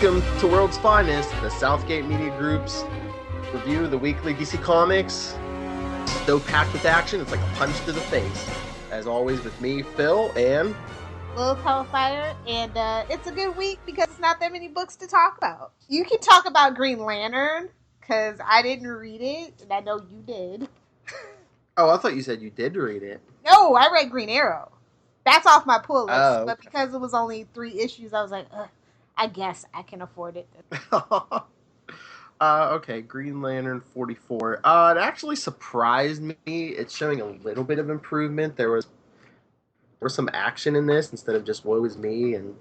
Welcome to World's Finest, the Southgate Media Group's review of the weekly DC Comics. So packed with action, it's like a punch to the face. As always, with me, Phil, and Lilith Hellfire, and it's a good week because it's not that many books to talk about. You can talk about Green Lantern, because I didn't read it, and I know you did. Oh, I thought you said you did read it. No, I read Green Arrow. That's off my pull list, Oh, okay. But because it was only 3 issues, I was like, I guess I can afford it. Okay, Green Lantern 44. It actually surprised me. It's showing a little bit of improvement. There was some action in this instead of just woe is me and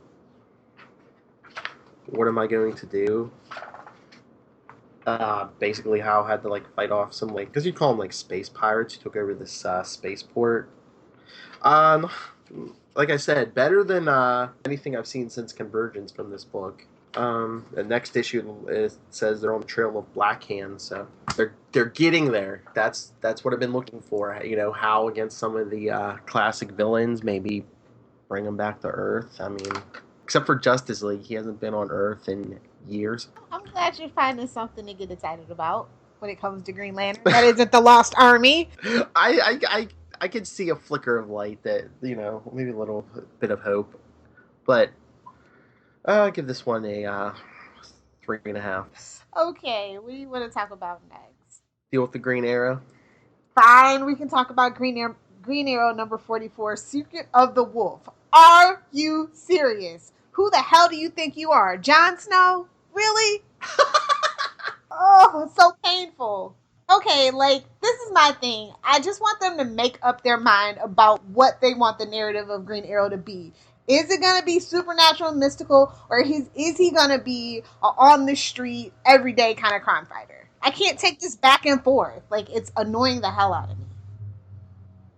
what am I going to do? Basically how I had to fight off some because you call them space pirates who took over this spaceport. Like I said, better than anything I've seen since Convergence from this book. The next issue says they're on the trail of Black Hand, so they're getting there. That's what I've been looking for. You know, how against some of the classic villains, maybe bring them back to Earth. I mean, except for Justice League, he hasn't been on Earth in years. I'm glad you're finding something to get excited about when it comes to Green Lantern. That isn't the Lost Army. I could see a flicker of light that, maybe a little bit of hope. But I'll give this one a 3.5. Okay, what do you want to talk about next? Deal with the Green Arrow. Fine, we can talk about Green Arrow number 44, Secret of the Wolf. Are you serious? Who the hell do you think you are? Jon Snow? Really? Oh, it's so painful. Okay, this is my thing. I just want them to make up their mind about what they want the narrative of Green Arrow to be. Is it going to be supernatural and mystical, or is he going to be on the street, everyday kind of crime fighter? I can't take this back and forth. It's annoying the hell out of me.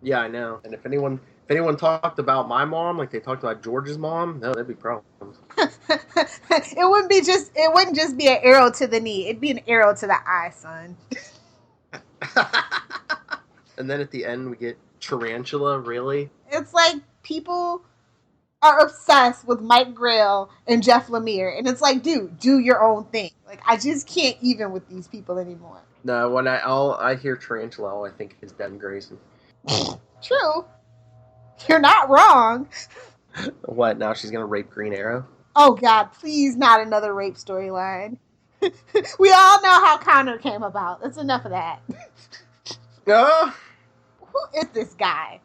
Yeah, I know. And if anyone talked about my mom like they talked about George's mom, no, there'd be problems. It wouldn't just be an arrow to the knee. It'd be an arrow to the eye, son. And then at the end we get Tarantula, really? It's like people are obsessed with Mike Grail and Jeff Lemire, and it's like, dude, do your own thing. I just can't even with these people anymore. No, when I hear Tarantula, all I think is Devin Grayson. True. You're not wrong. What, now she's gonna rape Green Arrow? Oh God, please not another rape storyline. We all know how Connor came about. That's enough of that. Who is this guy?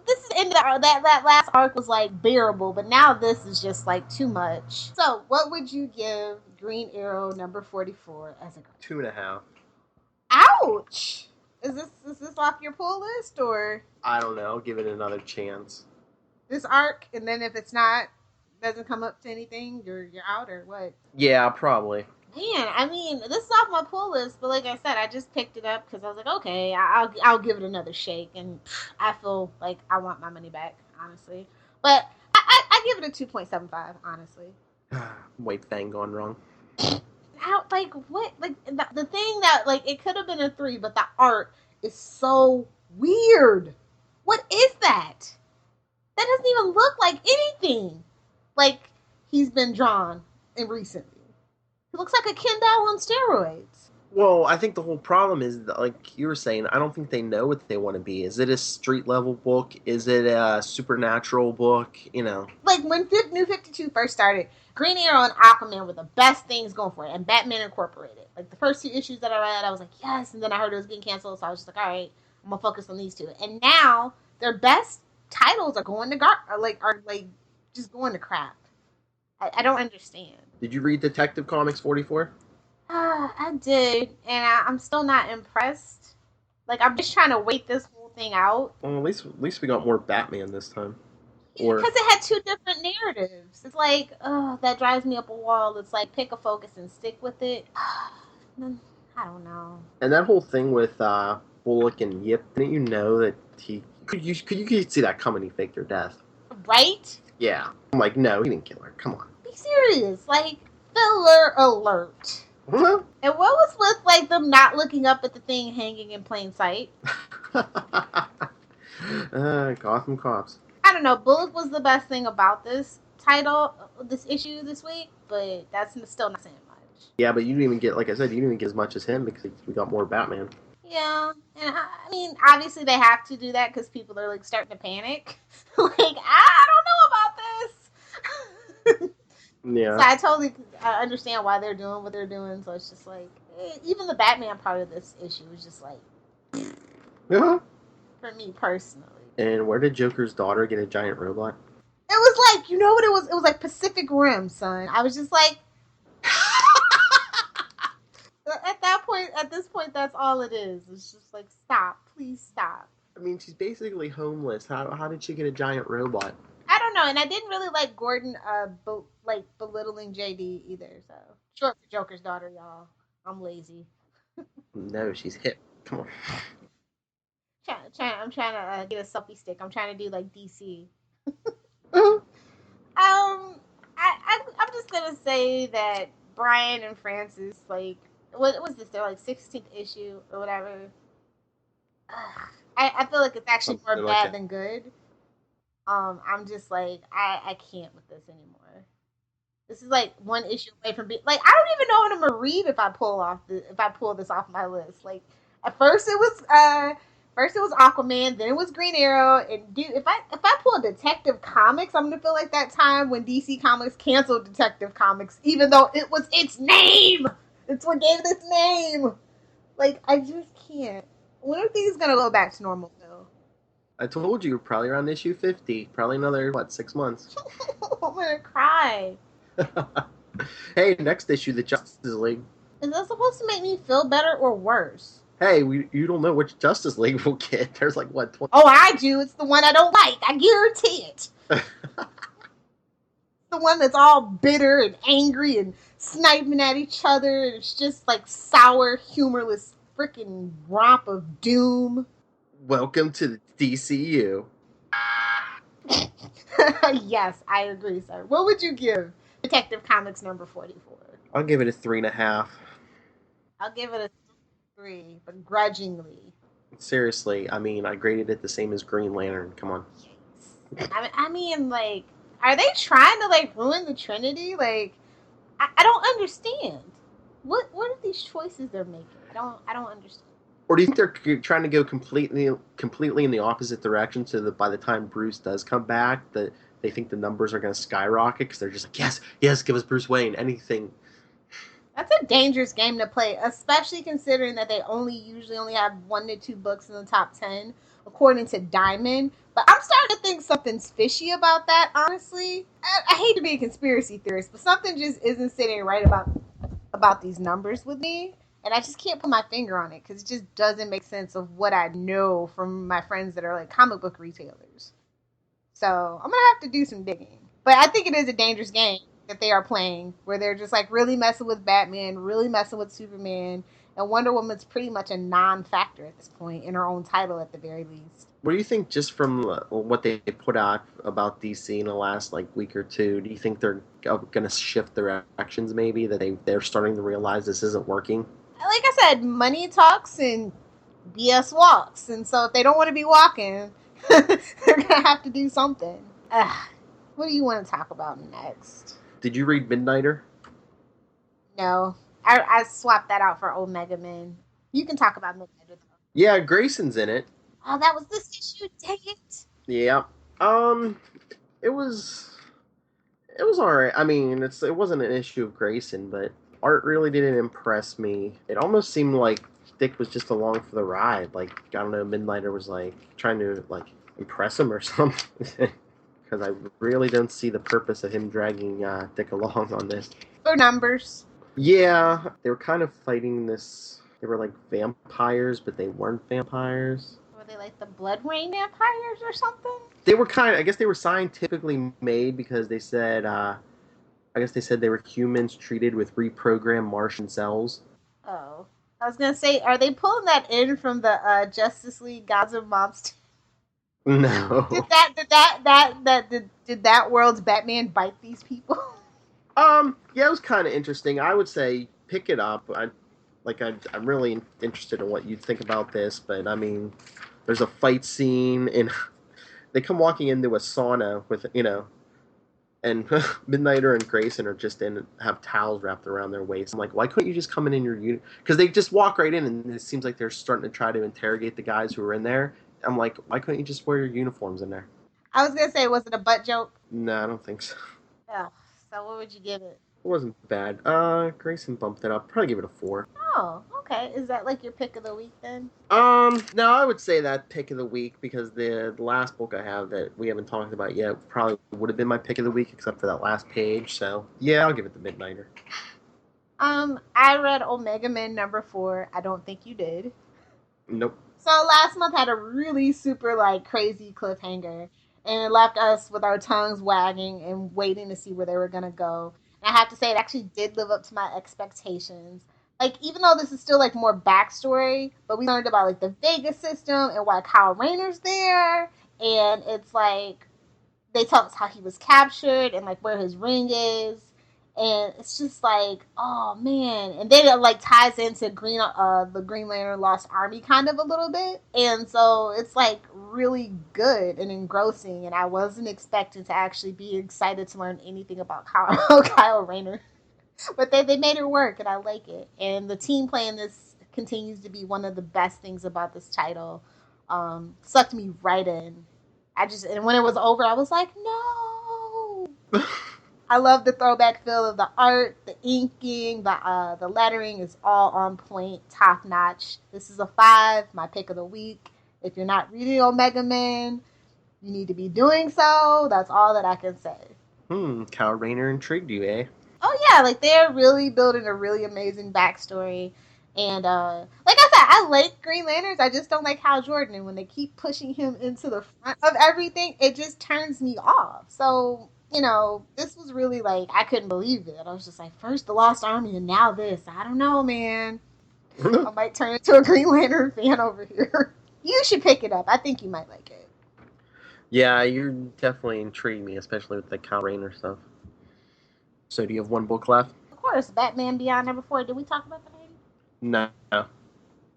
This is in that last arc was bearable, but now this is just too much. So, what would you give Green Arrow number 44 as a grade? 2.5. Ouch! Is this off your pull list, or? I don't know. I'll give it another chance. This arc, and then if it's not, doesn't come up to anything, you're out, or what? Yeah, probably. Man, I mean, this is off my pull list, but like I said, I just picked it up because I was like, okay, I'll give it another shake, and I feel like I want my money back, honestly. But I give it a 2.75, honestly. White Fang gone wrong. How, what? The thing that, it could have been a 3, but the art is so weird. What is that? That doesn't even look like anything. He's been drawn in recently. It looks like a Ken doll on steroids. Well, I think the whole problem is, like you were saying, I don't think they know what they want to be. Is it a street-level book? Is it a supernatural book? When New 52 first started, Green Arrow and Aquaman were the best things going for it, and Batman Incorporated. The first 2 issues that I read, I was like, yes, and then I heard it was getting canceled, so I was just like, all right, I'm going to focus on these 2. And now, their best titles are going to just going to crap. I don't understand. Did you read Detective Comics 44? I did, and I'm still not impressed. I'm just trying to wait this whole thing out. Well, at least we got more Batman this time. Because it had 2 different narratives. It's that drives me up a wall. It's pick a focus and stick with it. I don't know. And that whole thing with Bullock and Yip, didn't you know that you could see that coming? He faked her death. Right? Yeah. I'm like, no, he didn't kill her. Come on. Be serious. Filler alert. Huh? And what was with them not looking up at the thing hanging in plain sight? Gotham cops. I don't know. Bullock was the best thing about this title, this issue this week, but that's still not saying much. Yeah, but you didn't even get, like I said, you didn't even get as much as him because we got more Batman. Yeah, and I mean, obviously they have to do that because people are like starting to panic. Like, I don't know about this. Yeah. So I totally understand why they're doing what they're doing. So it's just like, even the Batman part of this issue is just like, Uh-huh. for me personally. And where did Joker's daughter get a giant robot? It was like, you know what it was? It was like Pacific Rim, son. I was just like, at this point, that's all it is. It's just like, stop, please stop. I mean, she's basically homeless. How did she get a giant robot? I don't know, and I didn't really like Gordon belittling JD either. So short for Joker's daughter, y'all. I'm lazy. No, she's hip. Come on. I'm trying to get a selfie stick. I'm trying to do like DC. Uh-huh. I'm just gonna say that Brian and Francis, like, what was this? They're like 16th issue or whatever. I feel like it's actually more bad than good. I'm just like, I can't with this anymore. This is like one issue away from being like, I don't even know what I'm gonna read if I pull this off my list. Like, at first it was Aquaman, then it was Green Arrow, and dude, if I pull Detective Comics, I'm gonna feel like that time when DC Comics canceled Detective Comics, even though it was its name. It's what gave it its name. Like, I just can't. When are things gonna go back to normal, Phil? I told you, probably around issue 50. Probably another, 6 months. I'm gonna cry. Hey, next issue, the Justice League. Is that supposed to make me feel better or worse? Hey, you don't know which Justice League we'll get. There's 20. Oh, I do. It's the one I don't like. I guarantee it. The one that's all bitter and angry and sniping at each other. It's just like sour, humorless freaking romp of doom. Welcome to the DCU. Yes, I agree, sir. What would you give Detective Comics number 44? I'll give it a 3.5. I'll give it a 3, begrudgingly. Seriously, I mean, I graded it the same as Green Lantern. Come on. I mean, like, are they trying to like ruin the Trinity? Like, I don't understand. What are these choices they're making? I don't understand. Or do you think they're trying to go completely in the opposite direction, so that by the time Bruce does come back, that they think the numbers are going to skyrocket because they're just like, yes, give us Bruce Wayne, anything. That's a dangerous game to play, especially considering that they usually only have 1 to 2 books in the top 10, according to Diamond. But I'm starting to think something's fishy about that, honestly. I hate to be a conspiracy theorist, but something just isn't sitting right about these numbers with me. And I just can't put my finger on it because it just doesn't make sense of what I know from my friends that are like comic book retailers. So I'm going to have to do some digging. But I think it is a dangerous game that they are playing, where they're just like really messing with Batman, really messing with Superman, and Wonder Woman's pretty much a non-factor at this point in her own title at the very least. What do you think, just from what they put out about DC in the last week or two? Do you think they're going to shift their actions? Maybe that they're starting to realize this isn't working. Like I said, money talks and BS walks, and so if they don't want to be walking, they're gonna have to do something. What do you want to talk about next? Did you read Midnighter? No, I swapped that out for Omega Men. You can talk about Midnighter though. Yeah, Grayson's in it. Oh, that was this issue. Dang it. Yeah. It was alright. I mean, it wasn't an issue of Grayson, but art really didn't impress me. It almost seemed like Dick was just along for the ride. Like, I don't know, Midnighter was trying to impress him or something. Because I really don't see the purpose of him dragging Dick along on this. For numbers. Yeah, they were kind of fighting this. They were like vampires, but they weren't vampires. Were they like the Blood Rain vampires or something? They were I guess they were scientifically made because they said, they were humans treated with reprogrammed Martian cells. Oh. I was going to say, are they pulling that in from the Justice League Gods of Monsters? No. Did that world's Batman bite these people? Yeah, it was kind of interesting. I would say pick it up. I'm really interested in what you think about this, but I mean, there's a fight scene and they come walking into a sauna with, And Midnighter and Grayson are just have towels wrapped around their waist. I'm like, why couldn't you just come in your unit? Because they just walk right in, and it seems like they're starting to try to interrogate the guys who are in there. I'm like, why couldn't you just wear your uniforms in there? I was gonna say, was it a butt joke? No, I don't think so. Oh, so what would you give it? It wasn't bad. Grayson bumped it up. Probably give it a 4. Oh, okay. Is that like your pick of the week then? No, I would say that pick of the week because the last book I have that we haven't talked about yet probably would have been my pick of the week except for that last page. So yeah, I'll give it the Midnighter. I read Omega Men #4. I don't think you did. Nope. So last month had a really super like crazy cliffhanger, and it left us with our tongues wagging and waiting to see where they were gonna go. And I have to say, it actually did live up to my expectations. Like, even though this is still like more backstory, but we learned about like the Vega system and why Kyle Rayner's there, and it's like they tell us how he was captured and like where his ring is, and it's just like, oh man. And then it like ties into the Green Lantern Lost Army kind of a little bit, and so it's like really good and engrossing, and I wasn't expecting to actually be excited to learn anything about Kyle Rayner. But they made it work, and I like it. And the team playing this continues to be one of the best things about this title. Sucked me right in. And when it was over, I was like, no. I love the throwback feel of the art, the inking, the lettering is all on point, top notch. This is a 5, my pick of the week. If you're not reading Omega Men, you need to be doing so. That's all that I can say. Kyle Rayner intrigued you, eh? Oh yeah, like they're really building a really amazing backstory. And like I said, I like Green Lanterns. I just don't like Hal Jordan. And when they keep pushing him into the front of everything, it just turns me off. So, this was really like, I couldn't believe it. I was just like, first the Lost Army and now this. I don't know, man. I might turn into a Green Lantern fan over here. You should pick it up. I think you might like it. Yeah, you definitely intrigued me, especially with the Kyle Rayner stuff. So do you have one book left? Of course, Batman Beyond #4. Did we talk about that already? No.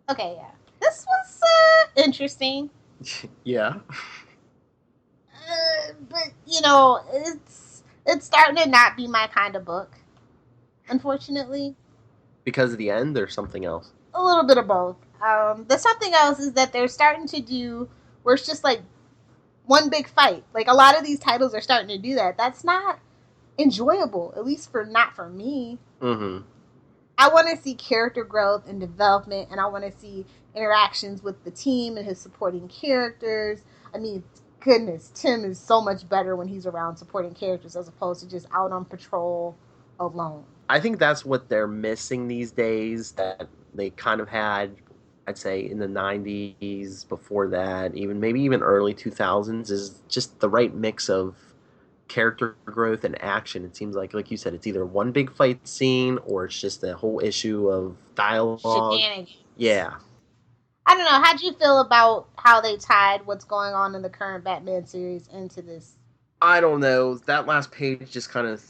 Okay, yeah. This was interesting. Yeah. But, it's starting to not be my kind of book, unfortunately. Because of the end or something else? A little bit of both. The something else is that they're starting to do where it's just like one big fight. Like, a lot of these titles are starting to do that. That's not enjoyable, at least not for me. Mm-hmm. I want to see character growth and development, and I want to see interactions with the team and his supporting characters. I mean, goodness, Tim is so much better when he's around supporting characters as opposed to just out on patrol alone. I think that's what they're missing these days, that they kind of had, I'd say, in the 90s, before that, maybe even early 2000s, is just the right mix of character growth and action. It seems like you said, it's either one big fight scene or it's just a whole issue of dialogue. Shenanigans. Yeah. I don't know. How'd you feel about how they tied what's going on in the current Batman series into this? I don't know. That last page just kind of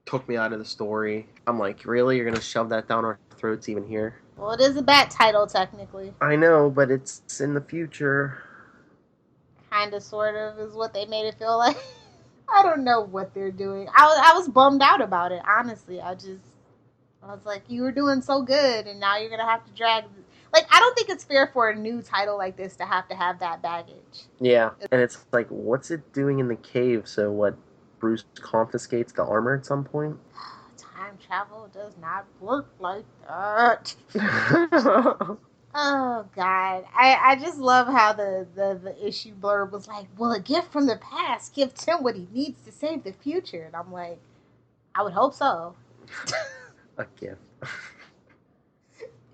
took me out of the story. I'm like, really? You're going to shove that down our throats even here? Well, it is a Bat title, technically. I know, but it's in the future. Kind of, sort of, is what they made it feel like. I don't know what they're doing. I was bummed out about it, honestly. I was like, you were doing so good, and now you're going to have to drag... Like, I don't think it's fair for a new title like this to have that baggage. Yeah, and it's like, what's it doing in the cave? So what, Bruce confiscates the armor at some point? Time travel does not work like that. Oh, God. I just love how the issue blurb was like, well, a gift from the past gives Tim what he needs to save the future. And I'm like, I would hope so. A gift.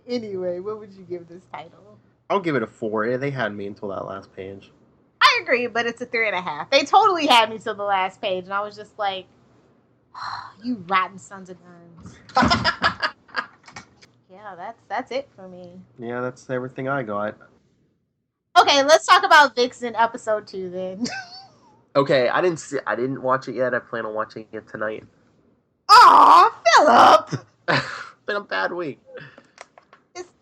Anyway, what would you give this title? I'll give it a 4. They had me until that last page. I agree, but it's a 3.5. They totally had me till the last page, and I was just like, oh, you rotten sons of guns. Yeah, that's it for me. Yeah, that's everything I got. Okay, let's talk about Vixen Episode 2 then. Okay, I didn't watch it yet. I plan on watching it tonight. Aw, Philip! Been a bad week.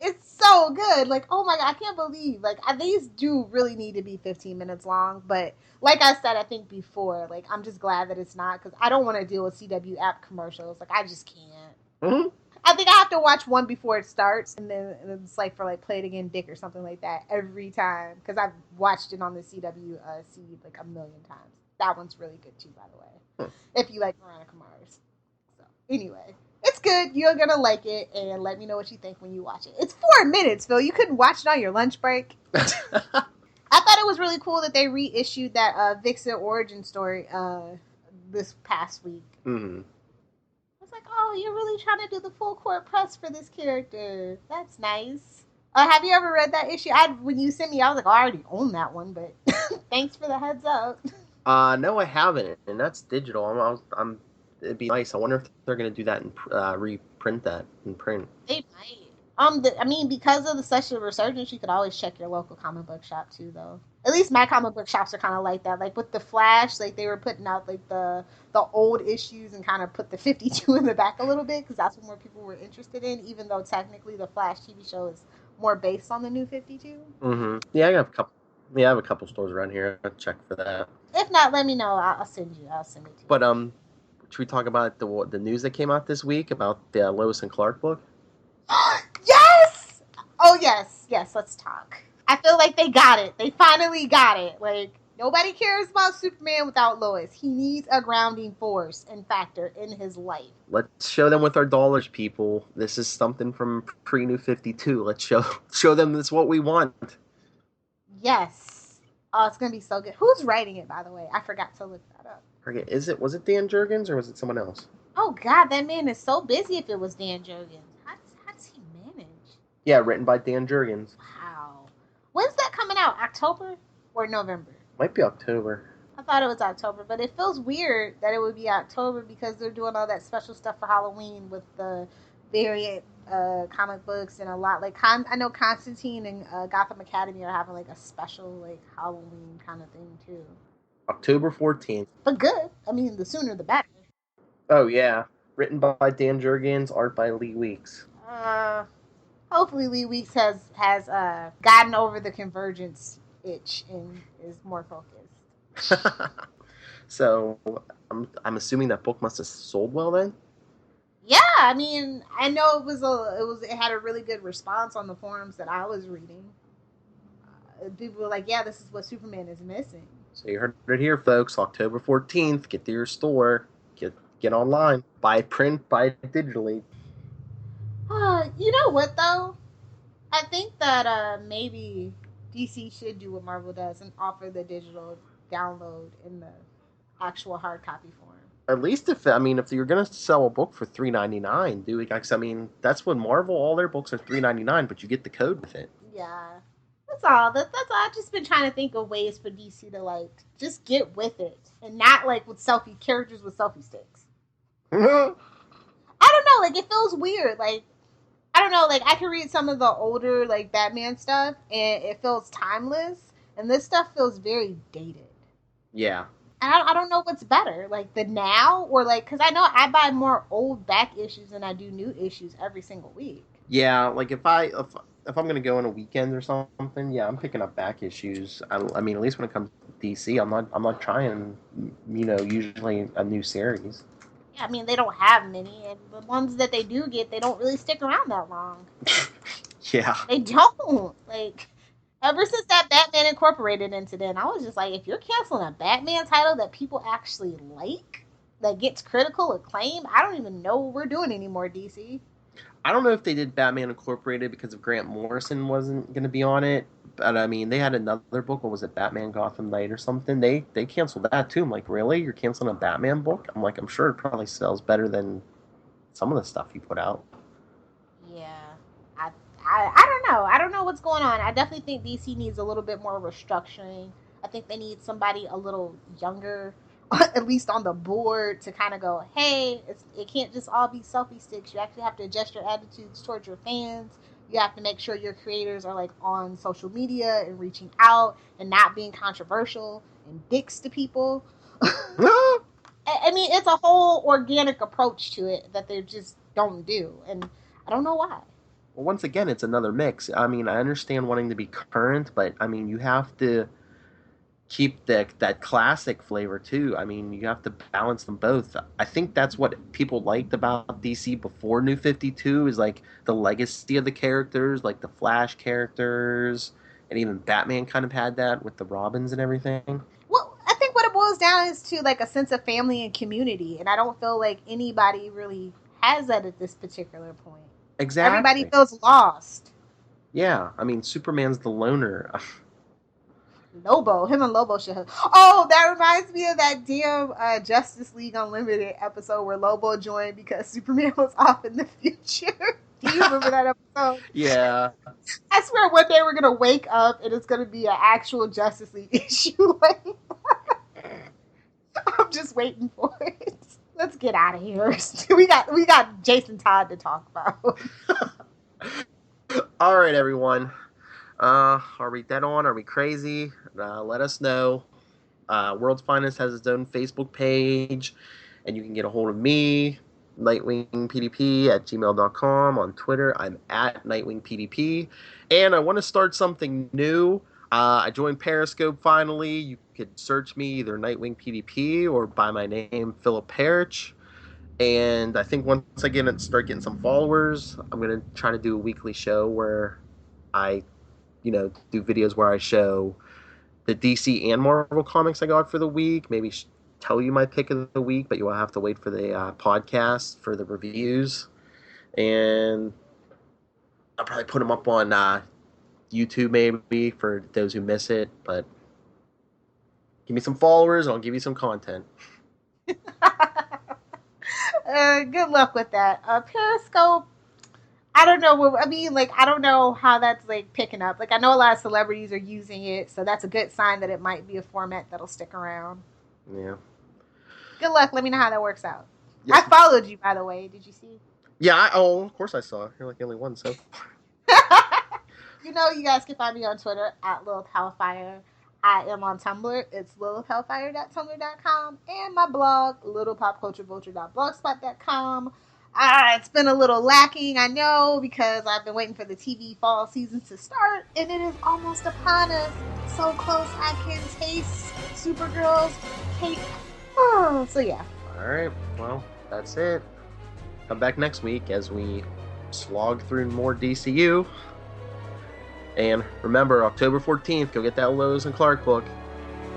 It's so good. Like, oh my God, I can't believe. Like, these do really need to be 15 minutes long. But like I said, I think before, like, I'm just glad that it's not because I don't want to deal with CW app commercials. Like, I just can't. Mm-hmm. I think I have to watch one before it starts, and then it's like for like Play It Again Dick or something like that every time because I've watched it on the CW seed like a million times. That one's really good too, by the way. If you like Veronica Mars. So anyway, it's good. You're gonna like it, and let me know what you think when you watch it. It's 4 minutes, Phil. You couldn't watch it on your lunch break. I thought it was really cool that they reissued that Vixen origin story this past week. Mm-hmm. I was like, oh, you're really trying to do the full court press for this character. That's nice. Have you ever read that issue? When you sent me, I was like, oh, I already own that one, but thanks for the heads up. No, I haven't, and that's digital. It'd be nice. I wonder if they're gonna do that and reprint that in print. They might. Because of such a resurgence, you could always check your local comic book shop too, though. At least my comic book shops are kind of like that. Like with the Flash, like they were putting out like the old issues and kind of put the 52 in the back a little bit because that's what more people were interested in. Even though technically the Flash TV show is more based on the new 52. Mm-hmm. Yeah, I have a couple. Yeah, I have a couple stores around here. I'll check for that. If not, let me know. I'll send it to you. But should we talk about the news that came out this week about the Lois and Clark book? Yes! Oh, yes. Yes, let's talk. I feel like they got it. They finally got it. Like, nobody cares about Superman without Lois. He needs a grounding force and factor in his life. Let's show them with our dollars, people. This is something from pre-New 52. Let's show them this what we want. Yes. Oh, it's going to be so good. Who's writing it, by the way? I forgot to look that up. Was it Dan Jurgens or was it someone else? Oh, God, that man is so busy if it was Dan Jurgens. How does he manage? Yeah, written by Dan Jurgens. Wow. When's that coming out? October or November? Might be October. I thought it was October, but it feels weird that it would be October because they're doing all that special stuff for Halloween with the variant comic books and a lot. Like, I know Constantine and Gotham Academy are having like a special like Halloween kind of thing too. October 14th. But good. I mean, the sooner the better. Oh, yeah. Written by Dan Jurgens, art by Lee Weeks. Hopefully Lee Weeks has gotten over the convergence itch and is more focused. So, I'm assuming that book must have sold well then? Yeah, I mean, I know it had a really good response on the forums that I was reading. People were like, yeah, this is what Superman is missing. So you heard it here, folks. October 14th. Get to your store. Get online. Buy print. Buy digitally. You know what, though? I think that maybe DC should do what Marvel does and offer the digital download in the actual hard copy form. At least if you're gonna sell a book for $3.99, do it. I mean, that's what Marvel. All their books are $3.99, but you get the code with it. Yeah. That's all. That's all. I've just been trying to think of ways for DC to like just get with it and not like with characters with selfie sticks. I don't know. Like it feels weird. Like I don't know. Like I can read some of the older like Batman stuff and it feels timeless, and this stuff feels very dated. Yeah. And I don't know what's better, like the now or like because I know I buy more old back issues than I do new issues every single week. Yeah. Like if I'm gonna go on a weekend or something, yeah, I'm picking up back issues. I mean, at least when it comes to DC, I'm not trying, usually a new series. Yeah, I mean they don't have many, and the ones that they do get, they don't really stick around that long. Yeah, they don't. Like ever since that Batman Incorporated incident, I was just like, if you're canceling a Batman title that people actually like, that gets critical acclaim, I don't even know what we're doing anymore, DC. I don't know if they did Batman Incorporated because of Grant Morrison wasn't going to be on it, but I mean, they had another book. What was it, Batman Gotham Knight or something? They canceled that too. I'm like, really? You're canceling a Batman book? I'm like, I'm sure it probably sells better than some of the stuff you put out. Yeah, I don't know. I don't know what's going on. I definitely think DC needs a little bit more restructuring. I think they need somebody a little younger, at least on the board, to kind of go, hey, it can't just all be selfie sticks. You actually have to adjust your attitudes towards your fans. You have to make sure your creators are like on social media and reaching out and not being controversial and dicks to people. I mean, it's a whole organic approach to it that they just don't do, and I don't know why. Well, once again, it's another mix. I mean, I understand wanting to be current, but I mean, you have to keep that classic flavor too. I mean, you have to balance them both. I think that's what people liked about DC before New 52 is like the legacy of the characters, like the Flash characters, and even Batman kind of had that with the Robins and everything. Well, I think what it boils down is to like a sense of family and community, and I don't feel like anybody really has that at this particular point. Everybody Exactly. feels lost. Yeah, I mean, Superman's the loner. Lobo, him and Lobo should have. Oh, that reminds me of that damn Justice League Unlimited episode where Lobo joined because Superman was off in the future. Do you remember that episode? Yeah. I swear one day we're gonna wake up and it's gonna be an actual Justice League issue. Like, I'm just waiting for it. Let's get out of here. We got Jason Todd to talk about. All right, everyone. Are we dead on? Are we crazy? Let us know. World's Finest has its own Facebook page, and you can get a hold of me, NightwingPDP at gmail.com. On Twitter, I'm at NightwingPDP. And I want to start something new. I joined Periscope finally. You could search me either Nightwing PDP or by my name, Phil&rsquo. And I think once I start getting some followers, I'm going to try to do a weekly show where I do videos where I show the DC and Marvel comics I got for the week. Maybe tell you my pick of the week, but you will have to wait for the podcast for the reviews. And I'll probably put them up on YouTube maybe for those who miss it. But give me some followers and I'll give you some content. Good luck with that. Periscope, I don't know. I mean, like, I don't know how that's like picking up. Like, I know a lot of celebrities are using it, so that's a good sign that it might be a format that'll stick around. Yeah. Good luck. Let me know how that works out. Yes. I followed you, by the way. Did you see? Yeah. Of course I saw. You're like the only one, so. You know, you guys can find me on Twitter at Lilith Hellfire. I am on Tumblr. It's lilithhellfire.tumblr.com, and my blog, littlepopculturevulture.blogspot.com. It's been a little lacking, I know, because I've been waiting for the TV fall season to start, and it is almost upon us. So close I can taste Supergirl's cake. Oh, so yeah. All right. Well, that's it. Come back next week as we slog through more DCU. And remember, October 14th, go get that Lois and Clark book.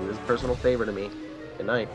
It is a personal favorite to me. Good night.